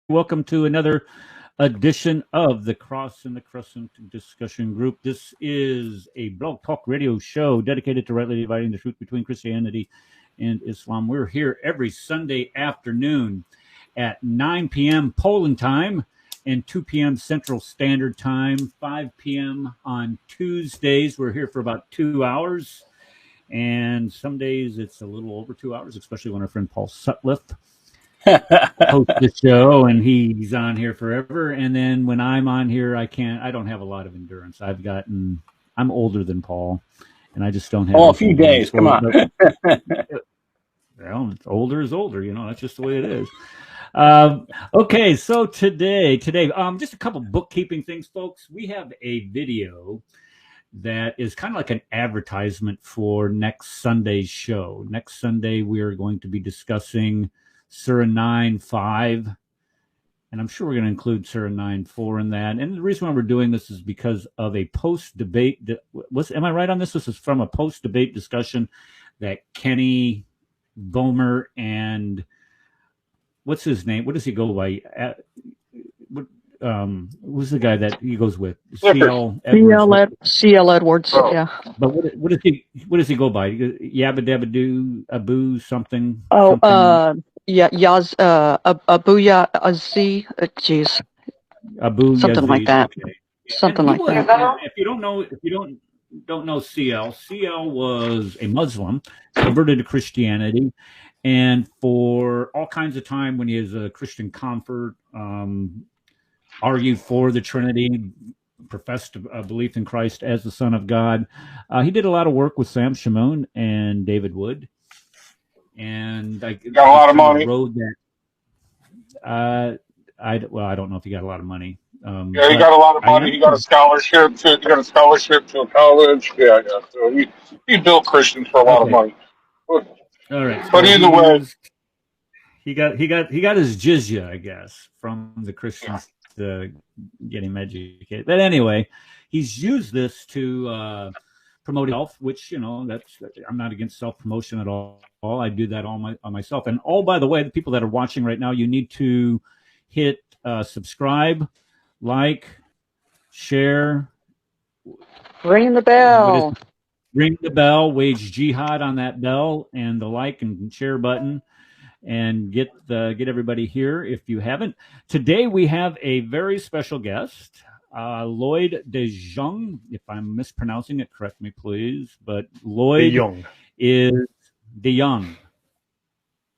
Welcome to another edition of the Cross and the Crescent discussion group. This is a blog talk radio show dedicated to rightly dividing the truth between Christianity and Islam. We're here every Sunday afternoon at 9 p.m. Poland time and 2 p.m. Central Standard Time, 5 p.m. on Tuesdays. We're here for about 2 hours. And some days it's a little over 2 hours, especially when our friend Paul Sutcliffe hosts the show and he's on here forever. And then when I'm on here, I don't have a lot of endurance. I'm older than Paul and I just don't have a few days. Come on. Well, older is older, that's just the way it is. Okay, so today, just a couple bookkeeping things, folks. We have a video that is kind of like an advertisement for next Sunday's show. Next Sunday, we are going to be discussing Surah 9:5, and I'm sure we're going to include Surah 9:4 in that. And the reason why we're doing this is because of a post-debate. Am I right on this? This is from a post-debate discussion that Kenny Bomer and what's his name? What does he go by? Who's the guy that he goes with? CL Edwards. Oh. Yeah. But what does he go by? Yabba Dabba Doo Abu something. Yeah, Yaz Abuya Aziz. Jeez. Abu something Yazid, like that. Okay. Something like that. If you don't know CL was a Muslim, converted to Christianity, and for all kinds of time when he is a Christian convert, argued for the Trinity, professed a belief in Christ as the Son of God. He did a lot of work with Sam Shimon and David Wood, and I got a lot of money. Rode that. I don't know if he got a lot of money. Yeah, he got a lot of money. He got a scholarship to a college. Yeah. So he built Christians for a lot of money. All right, but either way, he got his jizya, I guess, from the Christians to get him educated. But anyway, he's used this to promote health, which I'm not against self-promotion at all. I do that on myself. And by the way, the people that are watching right now, you need to hit subscribe, like, share, ring the bell. Ring the bell, wage jihad on that bell and the like and share button, and get everybody here if you haven't. Today we have a very special guest, Lloyd De Jongh. If I'm mispronouncing it, correct me please. But Lloyd De Jongh. is De Jongh,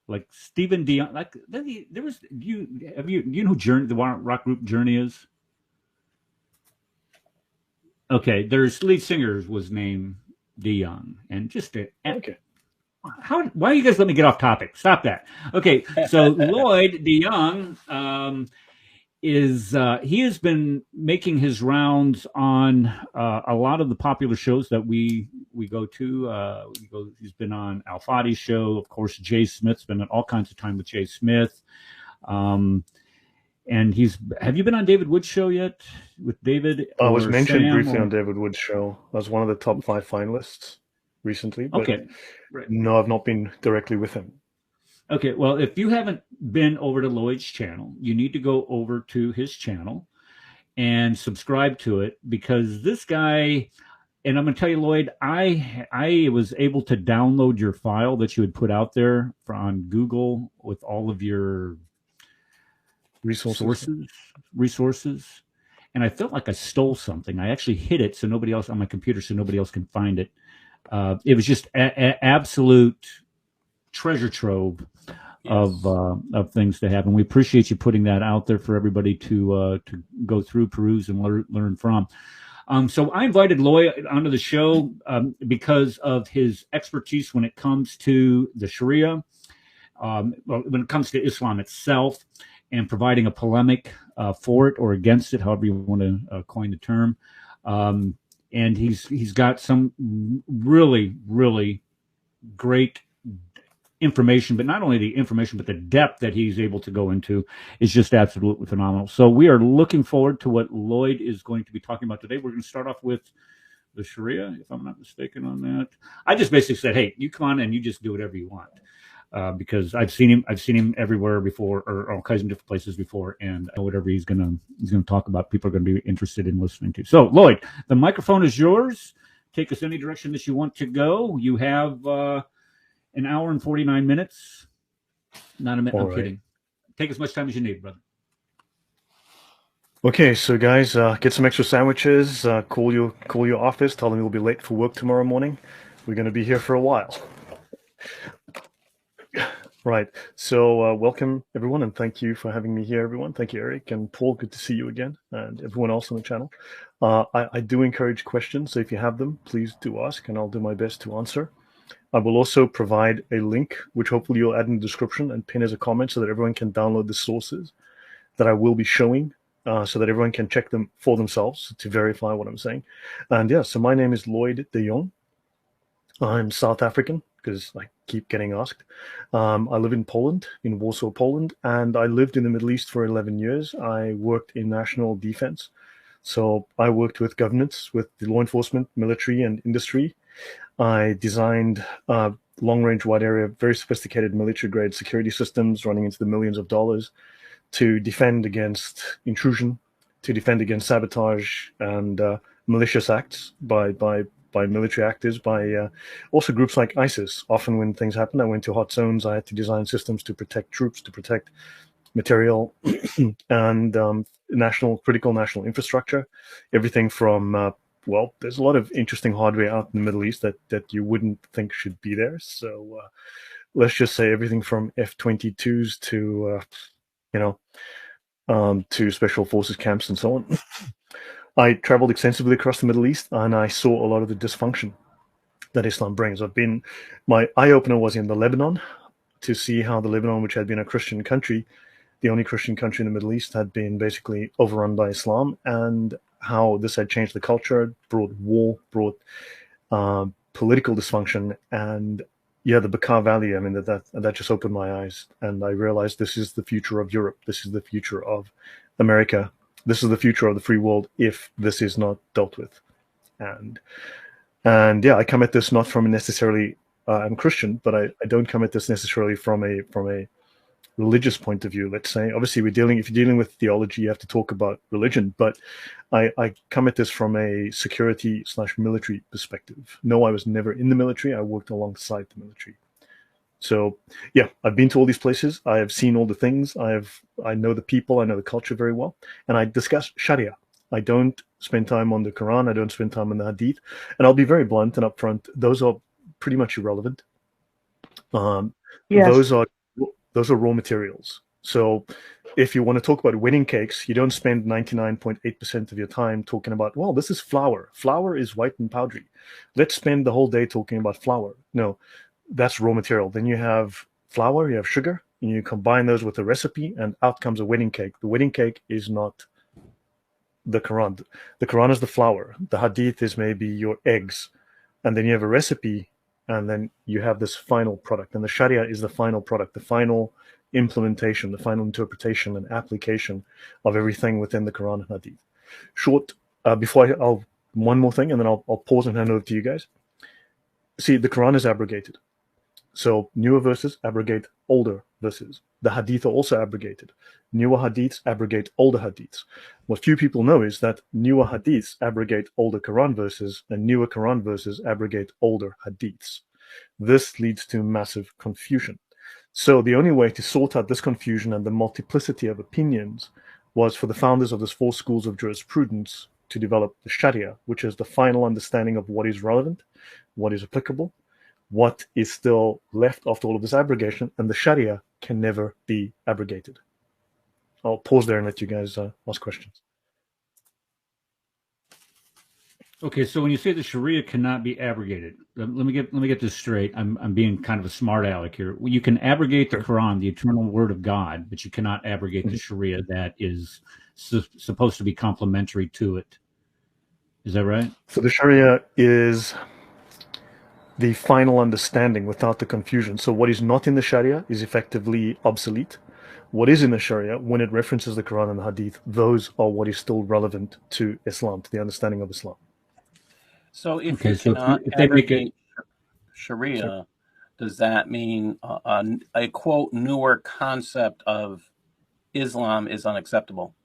like Stephen De Jongh. Like there was you know who Journey, the rock group Journey is? Okay, their lead singer was named De Jongh, and just okay. Why you guys let me get off topic? Stop that. Okay, so Lloyd De Jongh he has been making his rounds on a lot of the popular shows that we go to. He's been on Al Fadi's show, of course. Jay Smith's been at all kinds of time with Jay Smith. And have you been on David Wood's show yet with David? I was mentioned briefly on David Wood's show. I was one of the top 5 finalists recently. But okay. Right. No, I've not been directly with him. Okay, well, if you haven't been over to Lloyd's channel, you need to go over to his channel and subscribe to it, because this guy, and I'm going to tell you, Lloyd, I was able to download your file that you had put out there on Google with all of your resources, and I felt like I stole something. I actually hid it so nobody else on my computer, so nobody else can find it. It was just absolute treasure trove of things to have, and we appreciate you putting that out there for everybody to go through, peruse, and learn from. So I invited Lloyd onto the show because of his expertise when it comes to the Sharia, when it comes to Islam itself, and providing a polemic for it or against it, however you want to coin the term. And he's got some really, really great information, but not only the information, but the depth that he's able to go into is just absolutely phenomenal. So we are looking forward to what Lloyd is going to be talking about today. We're going to start off with the Sharia, if I'm not mistaken on that. I just basically said, hey, you come on and you just do whatever you want. because I've seen him everywhere before, or all kinds of different places before, and whatever he's gonna talk about, people are going to be interested in listening to. So, Lloyd, the microphone is yours. Take us any direction that you want to go. You have an hour and 49 minutes. Not a minute. I'm kidding. Take as much time as you need, brother. Okay, so guys, get some extra sandwiches. Call your office. Tell them you'll be late for work tomorrow morning. We're going to be here for a while. Right. So welcome everyone, and thank you for having me here, everyone. Thank you, Eric and Paul. Good to see you again, and everyone else on the channel. I do encourage questions, so if you have them, please do ask, and I'll do my best to answer. I will also provide a link, which hopefully you'll add in the description and pin as a comment, so that everyone can download the sources that I will be showing, so that everyone can check them for themselves to verify what I'm saying. And yeah, so my name is Lloyd De Jongh. I'm South African, because I keep getting asked. I live in Poland, in Warsaw, Poland, and I lived in the Middle East for 11 years. I worked in national defense. So I worked with governments, with the law enforcement, military, and industry. I designed long-range, wide-area, very sophisticated military-grade security systems running into the millions of dollars to defend against intrusion, to defend against sabotage and malicious acts by military actors, by also groups like ISIS. Often when things happen, I went to hot zones. I had to design systems to protect troops, to protect material, and critical national infrastructure. Everything from well, there's a lot of interesting hardware out in the Middle East that you wouldn't think should be there. So let's just say everything from F-22s to to special forces camps and so on. I traveled extensively across the Middle East, and I saw a lot of the dysfunction that Islam brings. My eye-opener was in the Lebanon, to see how the Lebanon, which had been a Christian country, the only Christian country in the Middle East, had been basically overrun by Islam, and how this had changed the culture, brought war, brought political dysfunction, and yeah, the Bekaa Valley. I mean, that just opened my eyes, and I realized this is the future of Europe. This is the future of America. This is the future of the free world if this is not dealt with. And yeah, I come at this not from necessarily I'm Christian, but I don't come at this necessarily from a religious point of view. Let's say, obviously, if you're dealing with theology, you have to talk about religion. But I come at this from a security/military perspective. No, I was never in the military. I worked alongside the military. So yeah, I've been to all these places. I have seen all the things. I know the people. I know the culture very well, and I discuss Sharia. I don't spend time on the Quran. I don't spend time on the Hadith. And I'll be very blunt and upfront. Those are pretty much irrelevant. Yes. Those are raw materials. So if you want to talk about wedding cakes, you don't spend 99.8% of your time talking about, well, this is flour. Flour is white and powdery. Let's spend the whole day talking about flour. No, that's raw material. Then you have flour, you have sugar, and you combine those with a recipe, and out comes a wedding cake. The wedding cake is not the Quran. The Quran is the flour. The Hadith is maybe your eggs. And then you have a recipe, and then you have this final product. And the Sharia is the final product, the final implementation, the final interpretation and application of everything within the Quran and Hadith. I'll one more thing, and then I'll pause and hand over to you guys. See, the Quran is abrogated. So newer verses abrogate older verses. The Hadith are also abrogated. Newer Hadiths abrogate older Hadiths. What few people know is that newer Hadiths abrogate older Quran verses, and newer Quran verses abrogate older Hadiths. This leads to massive confusion. So the only way to sort out this confusion and the multiplicity of opinions was for the founders of these four schools of jurisprudence to develop the Sharia, which is the final understanding of what is relevant, what is applicable, what is still left after all of this abrogation, and the Sharia can never be abrogated. I'll pause there and let you guys ask questions. Okay, so when you say the Sharia cannot be abrogated, let me get this straight. I'm being kind of a smart aleck here. You can abrogate the Quran, the eternal word of God, but you cannot abrogate the Sharia that is supposed to be complementary to it. Is that right? So the Sharia is the final understanding without the confusion. So what is not in the Sharia is effectively obsolete. What is in the Sharia, when it references the Quran and the Hadith, those are what is still relevant to Islam, to the understanding of Islam. So if you cannot abrogate Sharia, does that mean a quote newer concept of Islam is unacceptable?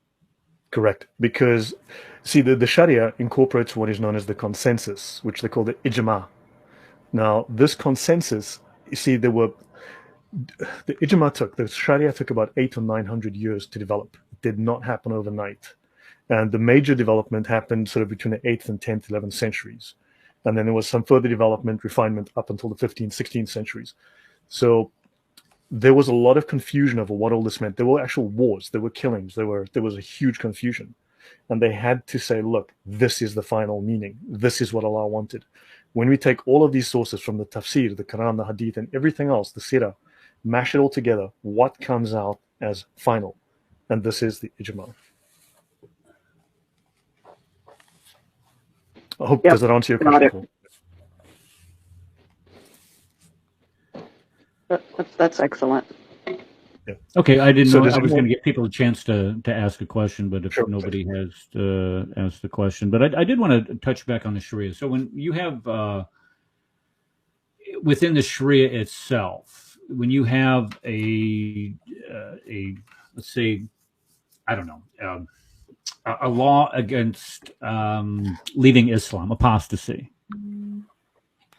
Correct. Because, see, the Sharia incorporates what is known as the consensus, which they call the ijma. Now, this consensus, you see, the ijma the Sharia took about 800 or 900 years to develop. It did not happen overnight. And the major development happened sort of between the 8th and 10th, 11th centuries. And then there was some further development, refinement up until the 15th, 16th centuries. So there was a lot of confusion over what all this meant. There were actual wars, there were killings, there was a huge confusion. And they had to say, look, this is the final meaning. This is what Allah wanted. When we take all of these sources from the tafsir, the Quran, the hadith, and everything else, the sirah, mash it all together, what comes out as final? And this is the ijma. I hope, does that answer your question? That's excellent. Yeah. Okay, I didn't know. I was going to give people a chance to ask a question, but if Sure. nobody has asked the question, but I did want to touch back on the Sharia. So when you have within the Sharia itself, when you have a let's say, I don't know, a law against leaving Islam, apostasy,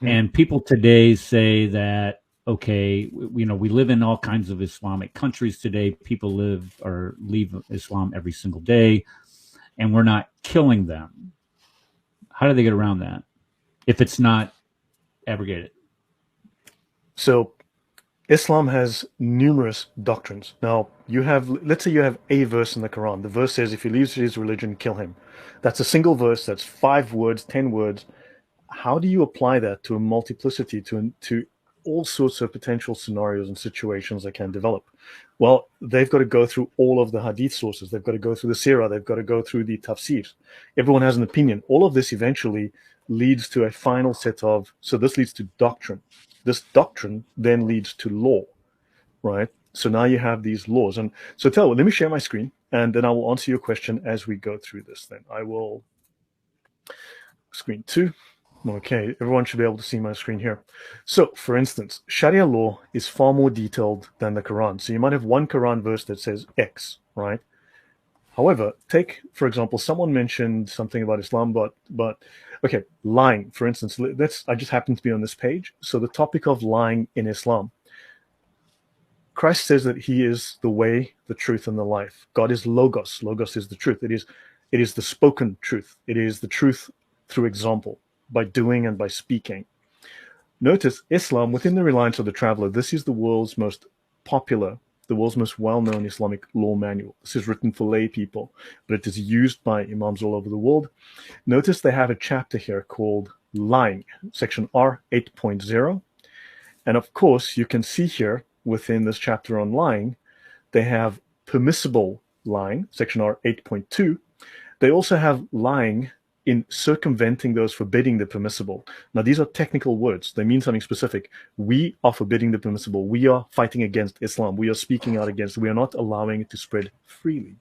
and people today say that, okay, we live in all kinds of Islamic countries today. People live or leave Islam every single day, and we're not killing them. How do they get around that if it's not abrogated? So Islam has numerous doctrines. Now, let's say you have a verse in the Quran. The verse says, if he leaves his religion, kill him. That's a single verse. That's 5 words, 10 words. How do you apply that to a multiplicity, to all sorts of potential scenarios and situations that can develop? Well, they've got to go through all of the hadith sources. They've got to go through the sirah. They've got to go through the tafsirs. Everyone has an opinion. All of this eventually leads to a final set of, so this leads to doctrine. This doctrine then leads to law, right? So now you have these laws. And so let me share my screen, and then I will answer your question as we go through this. Then I will screen 2. Okay, everyone should be able to see my screen here. So, for instance, Sharia law is far more detailed than the Quran. So you might have one Quran verse that says X, right? However, take, for example, someone mentioned something about Islam, but okay, lying, for instance. I just happen to be on this page. So the topic of lying in Islam. Christ says that he is the way, the truth, and the life. God is Logos. Logos is the truth. It is the spoken truth. It is the truth through example, by doing and by speaking. Notice Islam, within the reliance of the traveler, this is the world's most popular, the world's most well-known Islamic law manual. This is written for lay people, but it is used by imams all over the world. Notice they have a chapter here called Lying, section R 8.0. And of course, you can see here within this chapter on lying, they have permissible lying, section R 8.2. They also have lying in circumventing those forbidding the permissible. Now, these are technical words. They mean something specific. We are forbidding the permissible. We are fighting against Islam. We are speaking out against. We are not allowing it to spread freely.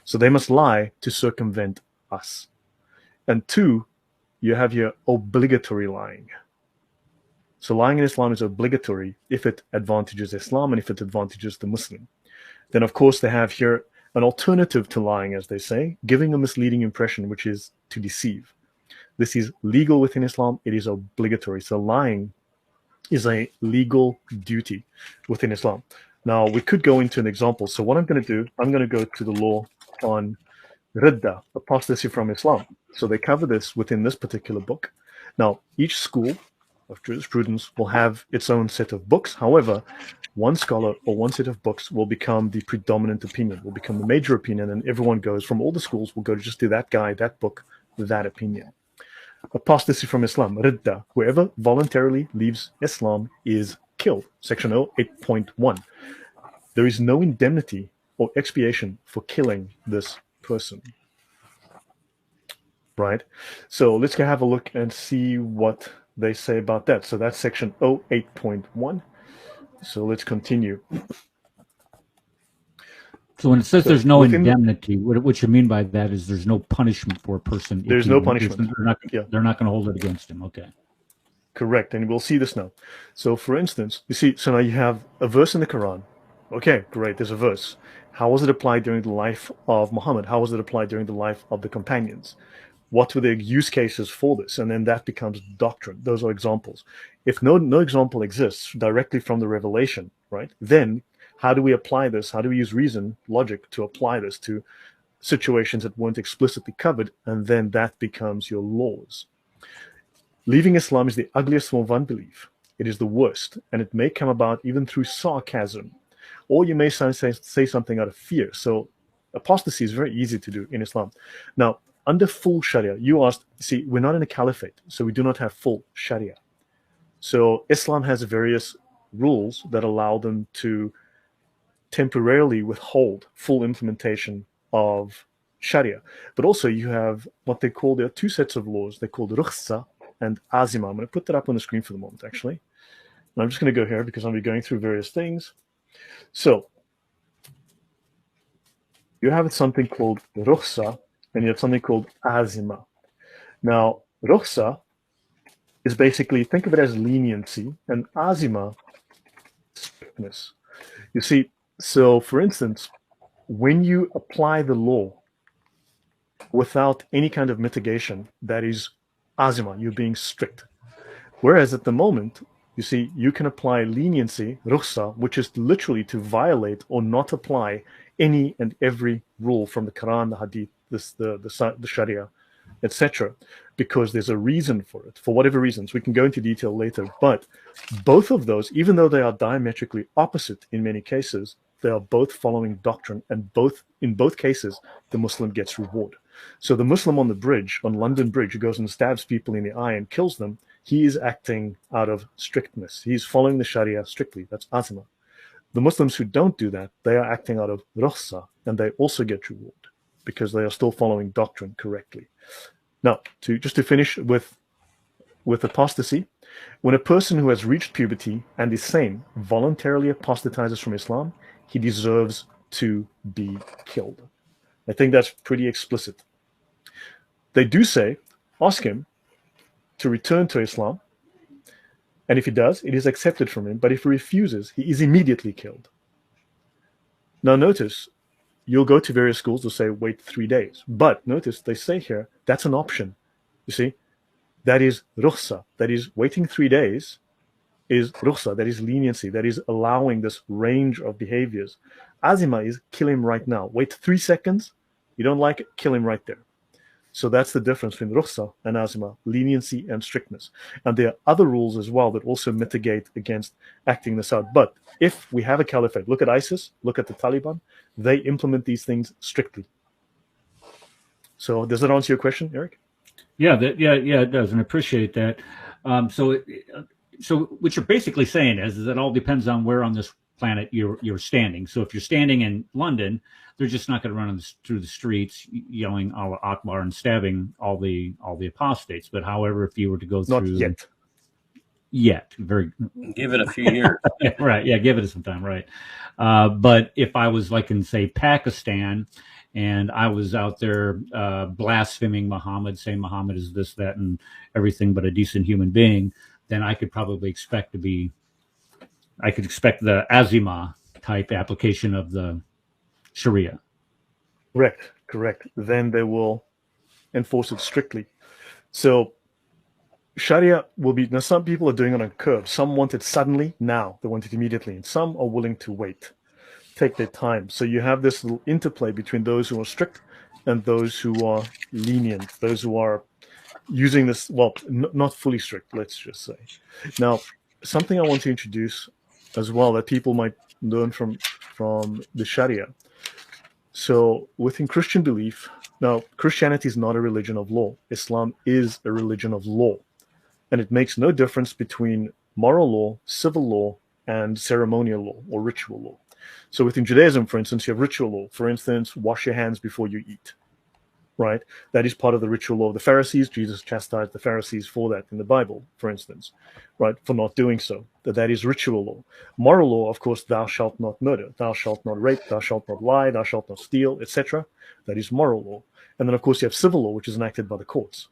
So they must lie to circumvent us. And 2, you have your obligatory lying. So lying in Islam is obligatory if it advantages Islam and if it advantages the Muslim. Then, of course, they have here an alternative to lying, as they say, giving a misleading impression, which is to deceive. This is legal within Islam. It is obligatory. So lying is a legal duty within Islam. Now, we could go into an example. So what I'm going to do, I'm going to go to the law on ridda, apostasy from Islam. So they cover this within this particular book. Now, each school of jurisprudence will have its own set of books. However, one scholar or one set of books will become the predominant opinion, will become the major opinion, and everyone goes from all the schools will go just to that guy, that book, that opinion. Apostasy from Islam, ridda, whoever voluntarily leaves Islam is killed. Section 8.1. There is no indemnity or expiation for killing this person. Right? So let's go have a look and see what they say about that. So that's section 8.1. So let's continue. So when it says there's no indemnity, what you mean by that is there's no punishment for a person. There's no punishment. They're not going to hold it against him. Okay. Correct, and we'll see this now. So, for instance, you see, so now you have a verse in the Quran. Okay, great, there's a verse. How was it applied during the life of Muhammad? How was it applied during the life of the companions? What were the use cases for this? And then that becomes doctrine. Those are examples. If no example exists directly from the revelation, right, then how do we apply this? How do we use reason, logic to apply this to situations that weren't explicitly covered? And then that becomes your laws. Leaving Islam is the ugliest form of unbelief. It is the worst, and it may come about even through sarcasm, or you may say something out of fear. So apostasy is very easy to do in Islam. Now, under full Sharia, you asked, see, we're not in a caliphate, so we do not have full Sharia. So Islam has various rules that allow them to temporarily withhold full implementation of Sharia. But also you have what they call, there are two sets of laws. They're called rukhsa and azima. I'm going to put that up on the screen for the moment, actually. And I'm just going to go here because I'll be going through various things. So you have something called rukhsa and you have something called azima. Now, rukhsa is basically, think of it as leniency, and azima, strictness. You see, so for instance, when you apply the law without any kind of mitigation, that is azima, you're being strict. Whereas at the moment, you see, you can apply leniency, rukhsa, which is literally to violate or not apply any and every rule from the Quran, the Hadith, the Sharia, etc., because there's a reason for it, for whatever reasons. We can go into detail later, but both of those, even though they are diametrically opposite in many cases, they are both following doctrine, and in both cases, the Muslim gets reward. So the Muslim on the bridge, on London Bridge, who goes and stabs people in the eye and kills them, he is acting out of strictness. He's following the Sharia strictly. That's azima. The Muslims who don't do that, they are acting out of rukhsa, and they also get reward because they are still following doctrine correctly. Now, just to finish with apostasy, when a person who has reached puberty and is sane voluntarily apostatizes from Islam, he deserves to be killed. I think that's pretty explicit. They do say, ask him to return to Islam, and if he does, it is accepted from him, but if he refuses, he is immediately killed. Now notice, you'll go to various schools, they'll say, wait 3 days. But notice, they say here, that's an option. You see, that is rukhsa, that is waiting 3 days is rukhsa, that is leniency, that is allowing this range of behaviors. Azima is kill him right now. Wait 3 seconds, you don't like it, kill him right there. So that's the difference between rukhsa and azima, leniency and strictness. And there are other rules as well that also mitigate against acting this out. But if we have a caliphate, look at ISIS, look at the Taliban, they implement these things strictly. So does that answer your question, Eric? Yeah, it does, and I appreciate that. So what you're basically saying is that it all depends on where on this planet you're standing. So if you're standing in London, they're just not going to run through the streets yelling Allah Akbar and stabbing all the apostates. But however, if you were to go through, not yet, very give it a few years, right? Yeah, give it some time, right? But if I was like in say Pakistan, and I was out there blaspheming Muhammad, saying Muhammad is this, that, and everything but a decent human being, then I could probably expect the azima type application of the Sharia. Correct. Then they will enforce it strictly. So Sharia will be, now some people are doing it on a curve. Some want it suddenly, now. They want it immediately. And some are willing to wait, take their time. So you have this little interplay between those who are strict and those who are lenient, those who are using this, well, not fully strict, let's just say. Now, something I want to introduce as well that people might learn from the Sharia. So within Christian belief, now Christianity is not a religion of law. Islam is a religion of law. And it makes no difference between moral law, civil law, and ceremonial law or ritual law. So within Judaism, for instance, you have ritual law. For instance, wash your hands before you eat. Right? That is part of the ritual law of the Pharisees. Jesus chastised the Pharisees for that in the Bible, for instance, right? For not doing so. That is ritual law. Moral law, of course, thou shalt not murder, thou shalt not rape, thou shalt not lie, thou shalt not steal, etc. That is moral law. And then, of course, you have civil law, which is enacted by the courts.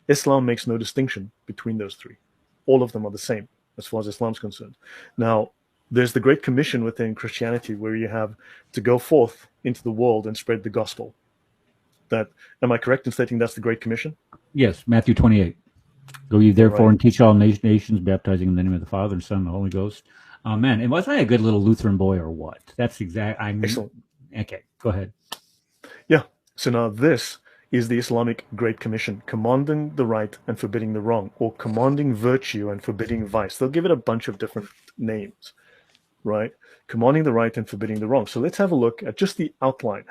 Islam makes no distinction between those three. all of them are the same as far as Islam's concerned. Now, there's the Great Commission within Christianity where you have to go forth into the world and spread the gospel. Am I correct in stating that's the Great Commission? Yes, Matthew 28. Go ye therefore Right. and teach all nations, baptizing in the name of the Father and Son and the Holy Ghost. Man, and was I a good little Lutheran boy or what? That's exact. Excellent. Okay, go ahead. Yeah. So now this is the Islamic Great Commission, commanding the right and forbidding the wrong, or commanding virtue and forbidding vice. They'll give it a bunch of different names, right? Commanding the right and forbidding the wrong. So let's have a look at just the outline.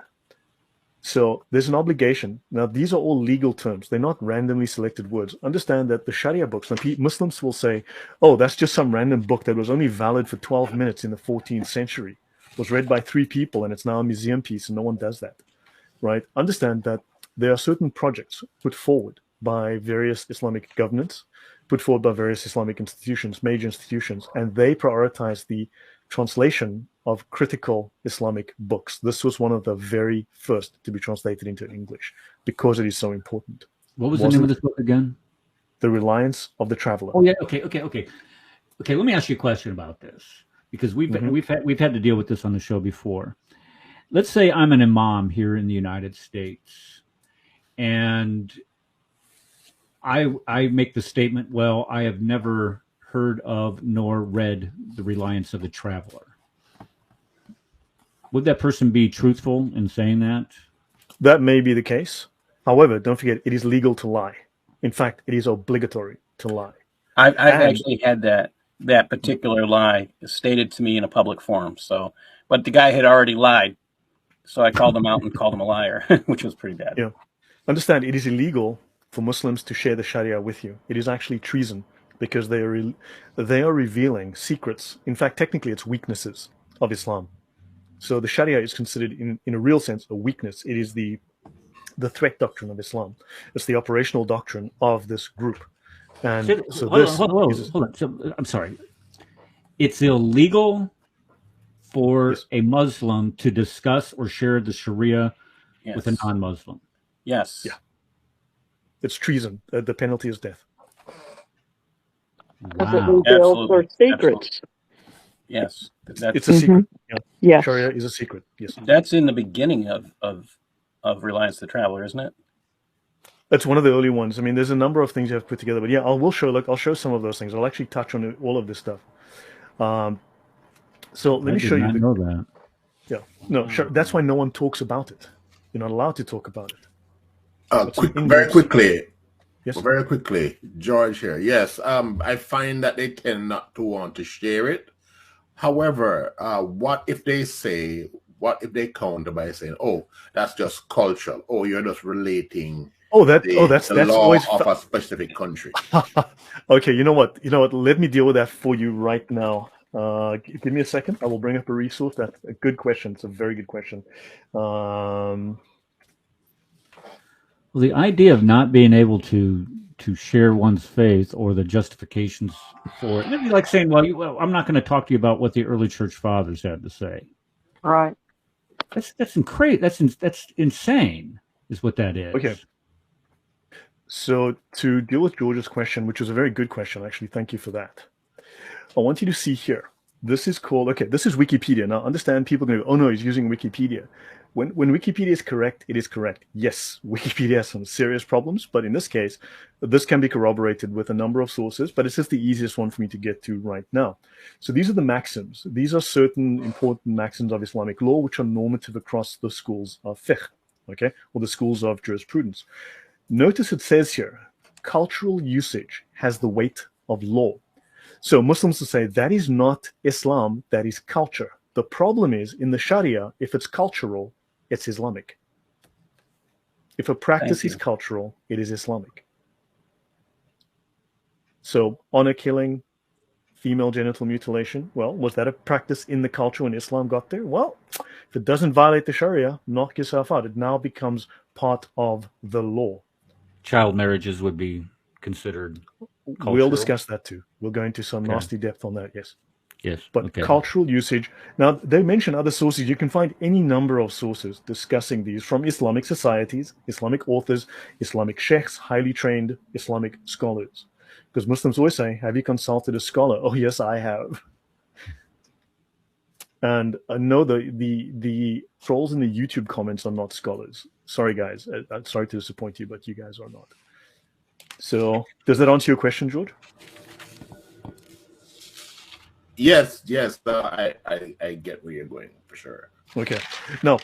So there's an obligation. Now, these are all legal terms. They're not randomly selected words. Understand that the Sharia books, Muslims will say, oh, that's just some random book that was only valid for 12 minutes in the 14th century, was read by 3 people, and it's now a museum piece, and no one does that, right? Understand that there are certain projects put forward by various Islamic governments, put forward by various Islamic institutions, major institutions, and they prioritize the translation of critical Islamic books. This was one of the very first to be translated into English because it is so important. What was the name of this book again? The Reliance of the Traveler. Oh yeah, okay. Let me ask you a question about this because we've had to deal with this on the show before. Let's say I'm an imam here in the United States, and I make the statement, well, I have never heard of nor read The Reliance of the Traveler. Would that person be truthful in saying that? That may be the case. However, don't forget, it is legal to lie. In fact, it is obligatory to lie. I've actually had that particular lie stated to me in a public forum. So, but the guy had already lied, so I called him out and called him a liar, which was pretty bad. Yeah. Understand, it is illegal for Muslims to share the Sharia with you. It is actually treason because they are revealing secrets. In fact, technically, it's weaknesses of Islam. So the Sharia is considered, in a real sense, a weakness. It is the threat doctrine of Islam. It's the operational doctrine of this group. And so hold on. So, I'm sorry. It's illegal for a Muslim to discuss or share the Sharia with a non-Muslim. Yes. Yeah. It's treason. The penalty is death. Because it reveals their secrets. Yes. It's a secret. Yeah. Yes. Sharia is a secret. Yes. That's in the beginning of Reliance the Traveler, isn't it? That's one of the early ones. I mean, there's a number of things you have put together, but yeah, I'll show some of those things. I'll actually touch on all of this stuff. So let me show you. Know that. Yeah. No, sure. That's why no one talks about it. You're not allowed to talk about it. Very quickly. Yes. Very quickly, George here. Yes, I find that they tend not to want to share it. However, what if they counter by saying, "Oh, that's just cultural. Oh, you're just relating." That's law always of a specific country. Okay, you know what? Let me deal with that for you right now. Give me a second. I will bring up a resource. That's a good question. It's a very good question. Well, the idea of not being able to share one's faith or the justifications for it, it'd be like saying, well, I'm not going to talk to you about what the early church fathers had to say. Right. That's insane, is what that is. Okay. So to deal with George's question, which was a very good question, actually, thank you for that. I want you to see here. This is Wikipedia. Now, understand, people are going to go, oh no, he's using Wikipedia. When Wikipedia is correct, it is correct. Yes, Wikipedia has some serious problems, but in this case, this can be corroborated with a number of sources, but it's just the easiest one for me to get to right now. So these are the maxims. These are certain important maxims of Islamic law, which are normative across the schools of fiqh, okay, or the schools of jurisprudence. Notice it says here, cultural usage has the weight of law. So Muslims will say that is not Islam, that is culture. The problem is, in the Sharia, if it's cultural, it's Islamic. If a practice is cultural, it is Islamic. So honor killing, female genital mutilation, well, was that a practice in the culture when Islam got there? Well, if it doesn't violate the Sharia, knock yourself out. It now becomes part of the law. Child marriages would be considered cultural. We'll discuss that too. We'll go into some nasty depth on that, yes. Yes. But cultural usage. Now, they mention other sources. You can find any number of sources discussing these from Islamic societies, Islamic authors, Islamic sheikhs, highly trained Islamic scholars. Because Muslims always say, have you consulted a scholar? Oh, yes, I have. And I know the trolls in the YouTube comments are not scholars. Sorry, guys. I'm sorry to disappoint you, but you guys are not. So does that answer your question, George? Yes. I get where you're going for sure. Okay. Now,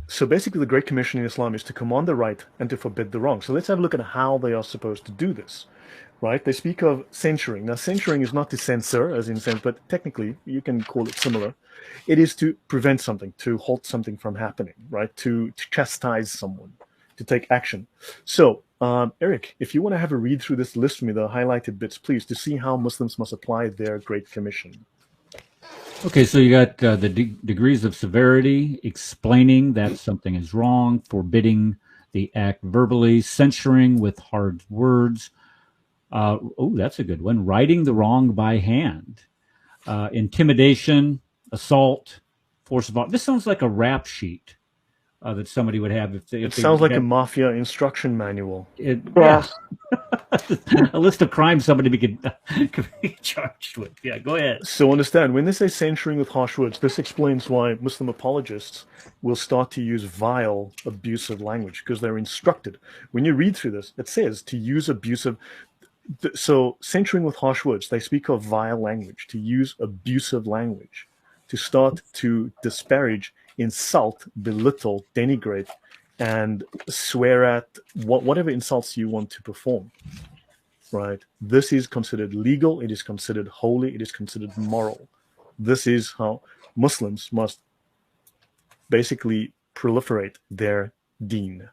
so basically the Great Commission in Islam is to command the right and to forbid the wrong. So let's have a look at how they are supposed to do this. Right? They speak of censuring. Now, censuring is not to censor, as in sense, but technically you can call it similar. It is to prevent something, to halt something from happening, right? To chastise someone, to take action. So, Eric, if you want to have a read through this list for me, the highlighted bits, please, to see how Muslims must apply their Great Commission. Okay, so you got the degrees of severity, explaining that something is wrong, forbidding the act verbally, censuring with hard words. Oh, that's a good one. Writing the wrong by hand, intimidation, assault, force of. This sounds like a rap sheet that somebody would have if they. It sounds like a mafia instruction manual. Yes. A list of crimes somebody could be charged with. Yeah, go ahead. So understand, when they say censuring with harsh words, this explains why Muslim apologists will start to use vile, abusive language, because they're instructed. When you read through this, it says to use abusive. So censuring with harsh words, they speak of vile language, to use abusive language, to start to disparage, insult, belittle, denigrate, and swear at whatever insults you want to perform. Right? This is considered legal. It is considered holy. It is considered moral. This is how Muslims must basically proliferate their deen,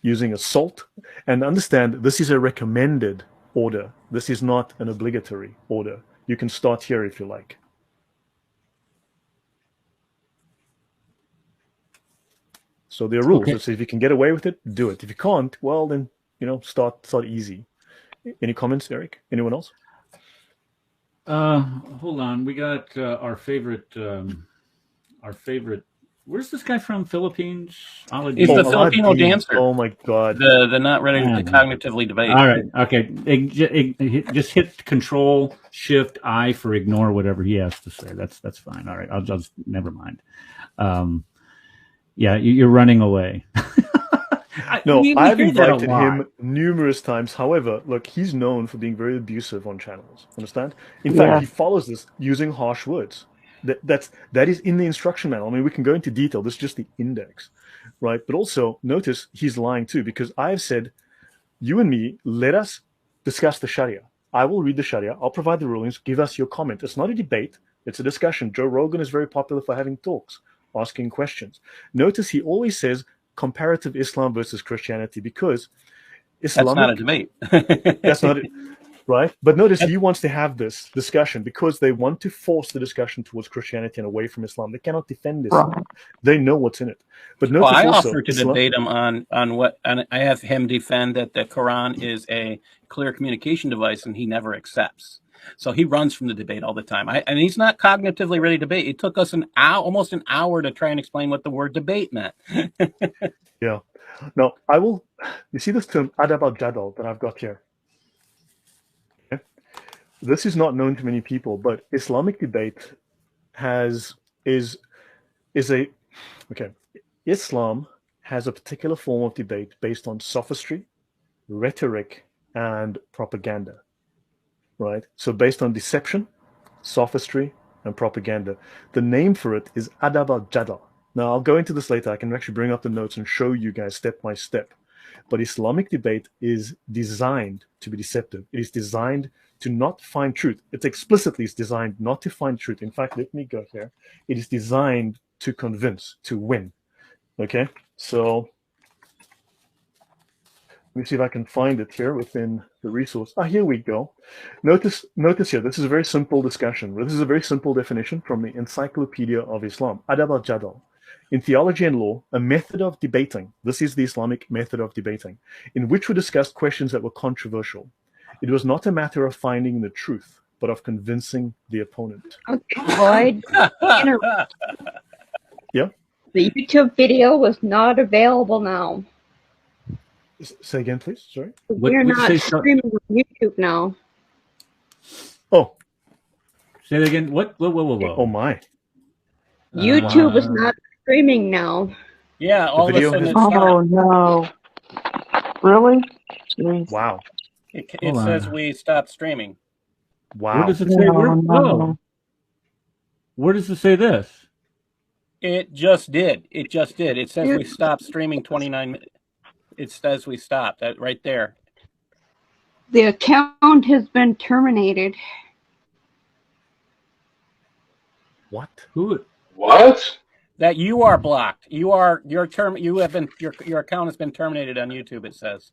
using assault. And understand, this is a recommended order. This is not an obligatory order. You can start here if you like. So there are rules. Okay. So if you can get away with it, do it. If you can't, well then, start easy. Any comments, Eric? Anyone else? Hold on. We got our favorite. Where's this guy from? Philippines? He's the Filipino dancer. Oh my God. The not ready to cognitively debate. All right. Okay. Just hit Control Shift I for ignore whatever he has to say. That's fine. All right. I'll just never mind. Yeah, you're running away. No, I've invited him numerous times. However, look, he's known for being very abusive on channels. Understand? In fact, he follows this using harsh words. That is in the instruction manual. I mean, we can go into detail. This is just the index, right? But also notice he's lying too, because I've said, you and me, let us discuss the Sharia. I will read the Sharia. I'll provide the rulings. Give us your comment. It's not a debate. It's a discussion. Joe Rogan is very popular for having talks, asking questions. Notice he always says comparative Islam versus Christianity, because Islamic, that's not a debate. That's not it. Right? But notice he wants to have this discussion because they want to force the discussion towards Christianity and away from Islam. They cannot defend Islam. Right. They know what's in it. But notice I also, offer to debate him on what, and I have him defend that the Quran is a clear communication device, and he never accepts. So he runs from the debate all the time. And he's not cognitively ready to debate. It took us almost an hour to try and explain what the word debate meant. Yeah. Now, you see this term, adab al-jadal, that I've got here? This is not known to many people, but Islamic debate Islam has a particular form of debate based on sophistry, rhetoric, and propaganda, right? So based on deception, sophistry, and propaganda. The name for it is adab al-jadal. Now, I'll go into this later. I can actually bring up the notes and show you guys step by step. But Islamic debate is designed to be deceptive. It is designed to not find truth. It explicitly is designed not to find truth. In fact, let me go here. It is designed to convince, to win. Okay? So let me see if I can find it here within the resource. Here we go. Notice here, this is a very simple discussion. This is a very simple definition from the Encyclopedia of Islam. Adab al-Jadal. In theology and law, a method of debating, this is the Islamic method of debating, in which we discussed questions that were controversial. It was not a matter of finding the truth, but of convincing the opponent. Okay, Lloyd. Yeah? The YouTube video was not available now. Say again, please. Sorry. We're not streaming on YouTube now. Oh. Say that again. What? Whoa. Oh my. YouTube is not streaming now. Yeah, all of a sudden it Oh stopped. no. Really? Wow. It says we stopped streaming. Wow. Where does it say? Where does it say this? It just did. It just did. It says we stopped streaming 29 minutes. It says we stopped. That right there. The account has been terminated. What? Who? What? That you are blocked. You have been your account has been terminated on YouTube. It says.